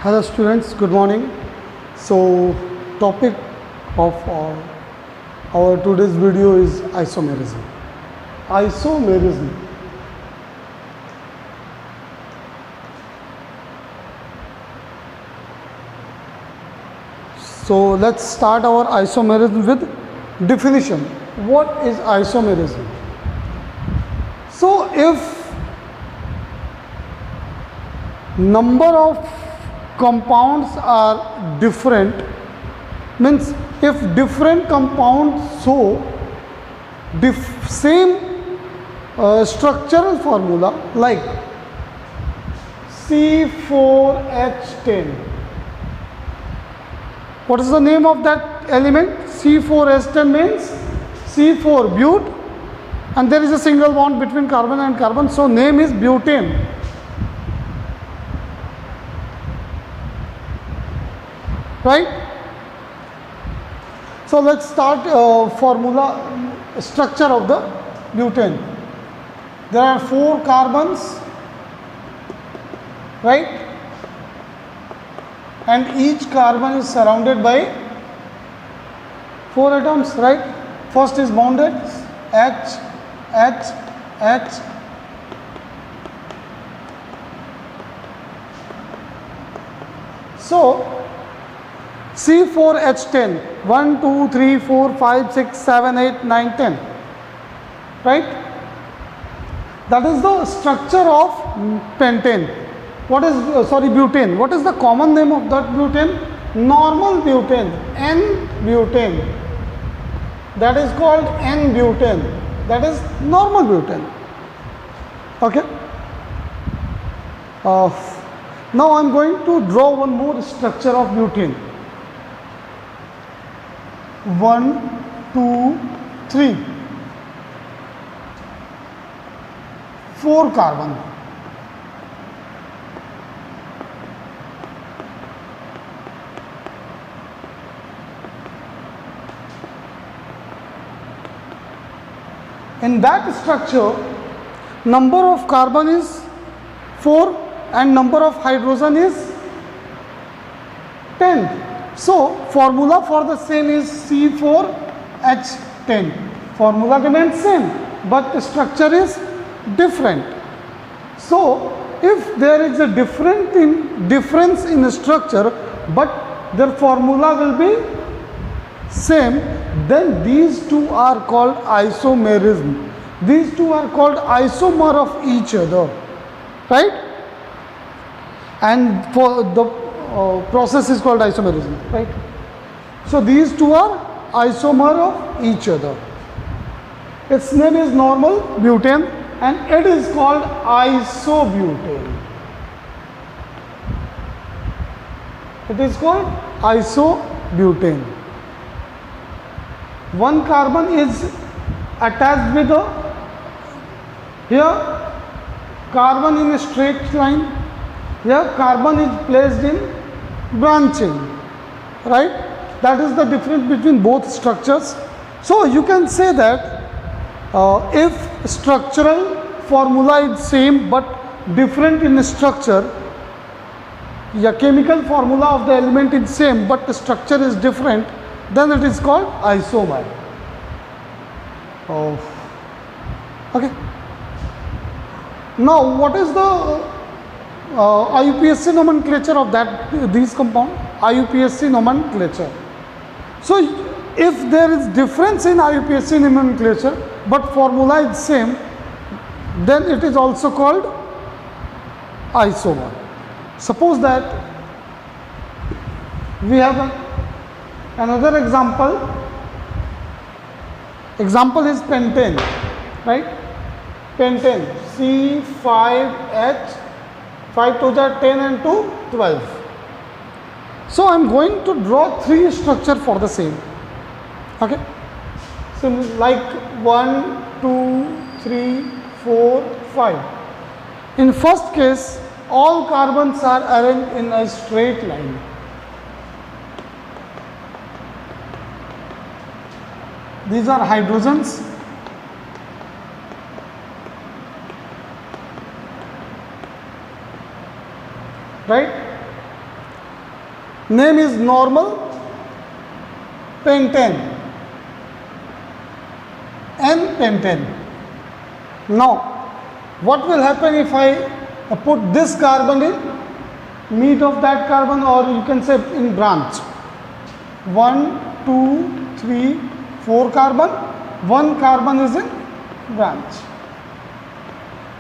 Hello students, good morning. So topic of our today's video is isomerism. Isomerism. So let's start our isomerism with definition. What is isomerism? So if number of compounds are different, means if different compounds show same structural formula like C4H10. What is the name of that element? C4H10 means C4 bute, and there is a single bond between carbon and carbon, so name is butane. Right? So let's start formula structure of the butane. There are 4 carbons, right? And each carbon is surrounded by 4 atoms, right? First is bonded H, H, H. So C4H10, 1, 2, 3, 4, 5, 6, 7, 8, 9, 10, right? That is the structure of pentane. What is, butane. What is the common name of that butane? Normal butane, N-butane. That is called N-butane. That is normal butane. Okay. Now I am going to draw one more structure of butane. 1, 2, 3, 4 carbon. In that structure, number of carbon is 4 and number of hydrogen is 10. So formula for the same is C4H10. Formula remains same, but the structure is different. So if there is a difference in structure, but their formula will be same, then these two are called isomerism. These two are called isomer of each other, right? And for the process is called isomerism, right? So these two are isomer of each other. Its name is normal butane and it is called isobutane. It is called isobutane. One carbon is attached with here carbon in a straight line, here carbon is placed in branching, right? That is the difference between both structures. So you can say that if structural formula is same but different in structure, chemical formula of the element is same but the structure is different, then it is called isomer. Okay. Now what is the IUPAC nomenclature of these compounds? IUPAC nomenclature. So if there is difference in IUPAC nomenclature but formula is same, then it is also called isomer. Suppose that we have another example. Example is pentane, right? Pentane, C5H, 5 to the 10 and 2, 12. So I am going to draw 3 structure for the same. Okay. So like 1, 2, 3, 4, 5. In first case, all carbons are arranged in a straight line. These are hydrogens. right? name is normal pentane, N-pentane. Now what will happen if I put this carbon in meet of that carbon, or you can say in branch? 1, 2, 3, 4 carbon, 1 carbon is in branch.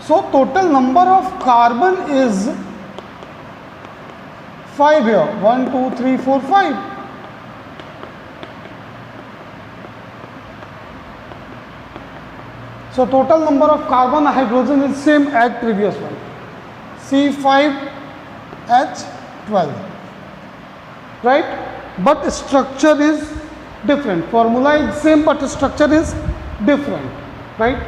So total number of carbon is 5 here. 1, 2, 3, 4, 5. So total number of carbon hydrogen is same as previous one. C5H12. Right? But structure is different. Formula is same but structure is different. Right?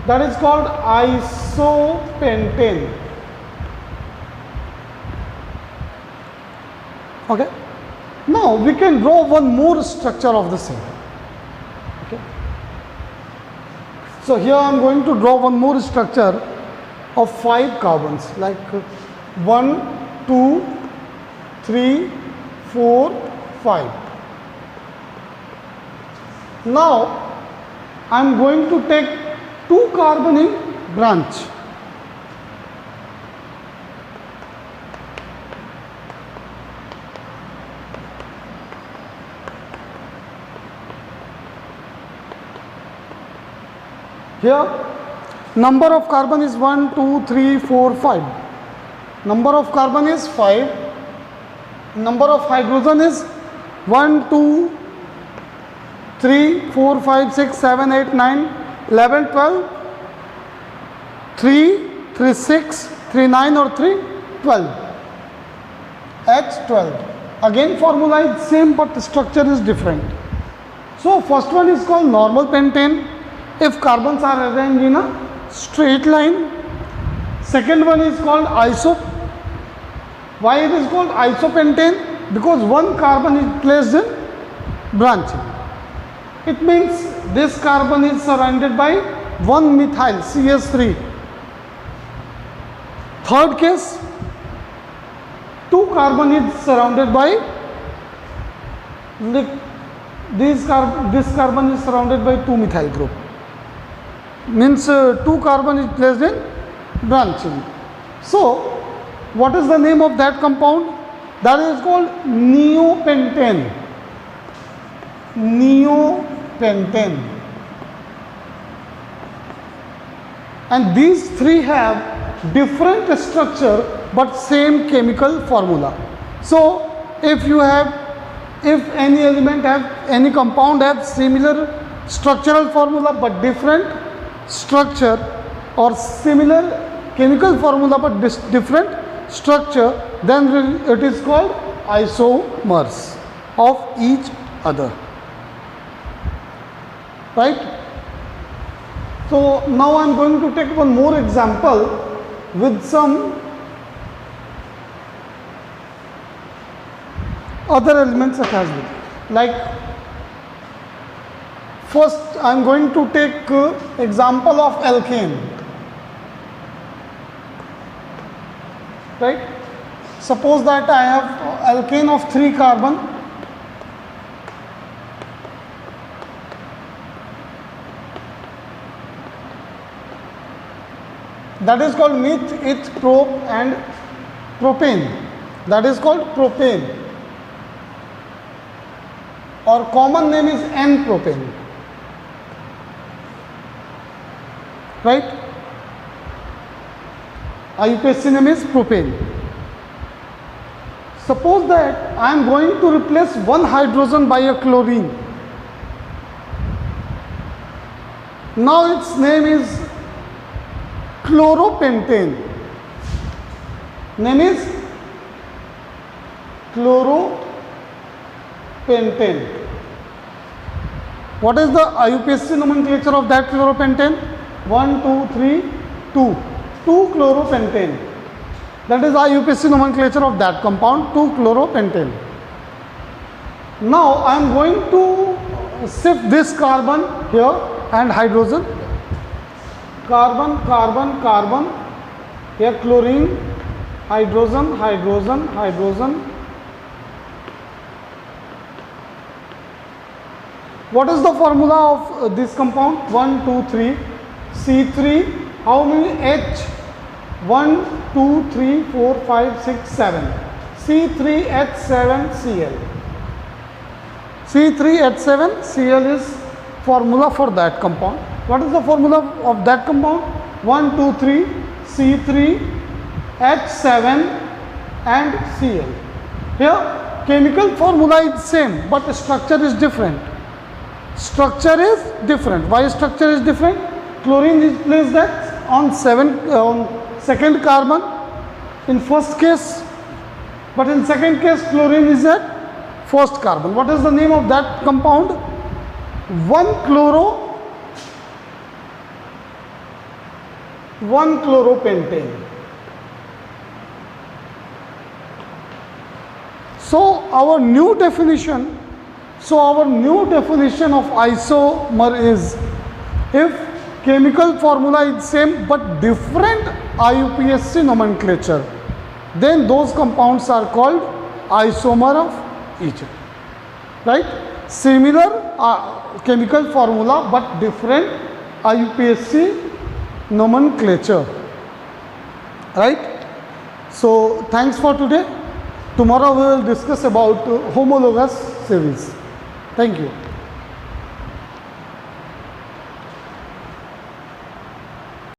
That is called isopentane. Okay. Now we can draw one more structure of the same. Okay. So here I am going to draw one more structure of 5 carbons, like 1, 2, 3, 4, 5. Now I am going to take 2 carbon in branch. Here number of carbon is 1, 2, 3, 4, 5. Number of carbon is 5. Number of hydrogen is 1, 2, 3, 4, 5, 6, 7, 8, 9, 11, 12, 3, 3, 6, 3, 9 or 3, 12. H12. Again formula is same but structure is different. So first one is called normal pentane if carbons are arranged in a straight line. Second one is called Why it is called isopentane? Because 1 carbon is placed in branching. It means this carbon is surrounded by 1 methyl CH3. Third case, 2 carbon is surrounded by this carbon is surrounded by 2 methyl group. Means 2 carbon is placed in branching. So what is the name of that compound? That is called neopentane. Neopentane. And these 3 have different structure but same chemical formula. So if any element any compound have similar structural formula but different structure, or similar chemical formula but different structure, then it is called isomers of each other. Right? So now I am going to take one more example with some other elements attached with it. Like first I am going to take example of alkane. Right? Suppose that I have alkane of 3 carbon. That is called meth, eth, prop and propane. That is called propane, or common name is N-propane. Right? IUPAC name is propane. Suppose that I am going to replace 1 hydrogen by a chlorine. Now its name is chloropentane. Name is chloropentane. What is the IUPAC nomenclature of that chloropentane? 1, 2, 3, 2. 2 chloropentane. That is IUPAC nomenclature of that compound, 2 chloropentane. Now I am going to shift this carbon here and hydrogen. Carbon, carbon, carbon. Here chlorine, hydrogen, hydrogen, hydrogen, What is the formula of this compound? 1, 2, 3, C3, how many H? 1, 2, 3, 4, 5, 6, 7. C3H7Cl. C3H7Cl is formula for that compound. What is the formula of that compound? 1, 2, 3, C3H7 and Cl. Here chemical formula is same but structure is different. Structure is different. Why structure is different? Chlorine is placed on second carbon in first case, but in second case chlorine is at first carbon. What is the name of that compound? 1-chloropentane. So our new definition of isomer is, if chemical formula is same but different IUPAC nomenclature, then those compounds are called isomer of each other, right? Similar chemical formula but different IUPAC nomenclature, right? So thanks for today. Tomorrow we will discuss about homologous series. Thank you.